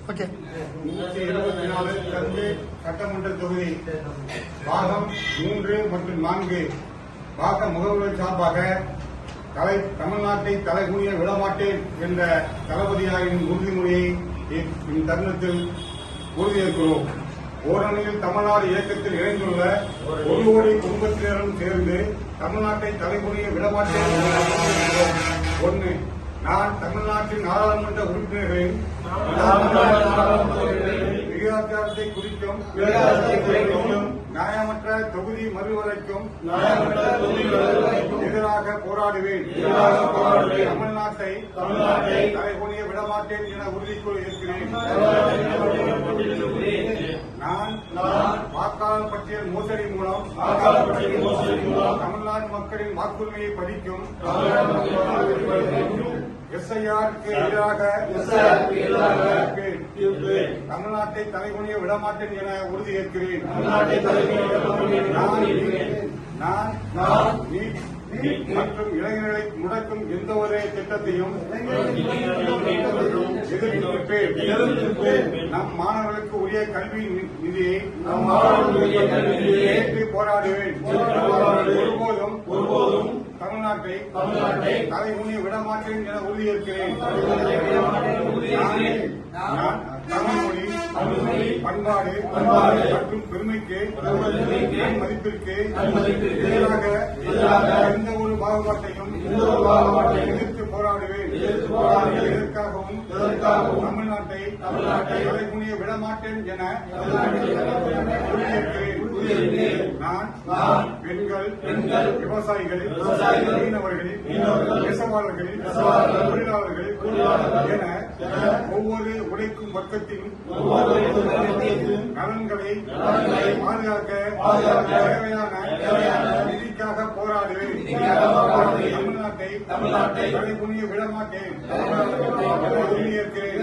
124 தஞ்சை சட்டமன்ற தொகுதி பாகம் 3 மற்றும் 4 பாக முகவர்கள் சார்பாக தமிழ்நாட்டை தலைகுனிய விடமாட்டேன் என்ற தளபதியாரின் உறுதிமொழியை இத்தருணத்தில் உறுதியேற்கிறோம். ஓரணியில் தமிழ்நாடு இயக்கத்தில் இணைந்துள்ள ஒரு கோடி குடும்பத்தினரும் சேர்ந்து தமிழ்நாட்டை தலைகுனிய விடமாட்டேன் என்ற 1. நான் தமிழ்நாட்டின் நாடாளுமன்ற உறுப்பினர்களின் விகிதாச்சாரத்தை குறிக்கும் நியாயமற்ற தொகுதி மறுவரைக்கும் எதிராக போராடுவேன். தமிழ்நாட்டை தலைகுனிய விடமாட்டேன் என உறுதிக்குள் இருக்கிறேன். நான் வாக்காளர் பட்டியல் மோசடி மூலம் தமிழ்நாட்டு மக்களின் வாக்குரிமையை பறிக்கும் எஸ்ஐஆருக்கு எதிராக தமிழ்நாட்டை தலைகுனிய விடமாட்டேன் என உறுதியேற்கிறேன். நான் மற்றும் இளைஞர்களை முடக்கும் எந்த ஒரு திட்டத்தையும் எதிர்ப்பேன். நம் மாணவர்களுக்கு உரிய கல்வி நிதியை ஏற்று போராடுவேன். ஒருபோதும் தமிழ்நாட்டை தலைகுனிய விடமாட்டேன் என உறுதியேற்கிறேன். நான் தமிழ்மொழி பண்பாடு மற்றும் பெருமைக்கு மதிப்பிற்கு எதிராக எந்த ஒரு பாகுபாட்டையும் எதிர்த்து போராடுவேன். இதற்காகவும் தமிழ்நாட்டை தலைகுனிய விடமாட்டேன் என உறுதியேற்கிறேன். நான் பெண்கள் விவசாயிகள் மீனவர்கள் நெசவாளர்கள் தொழிலாளர்கள் என ஒவ்வொரு உழைக்கும் வர்க்கத்தின் நலன்களை பாதுகாக்க தேவையான நிதிக்காக போராடுவேன். தமிழ்நாட்டை தலைகுனிய விடமாட்டேன். உறுதியேற்கிறேன்.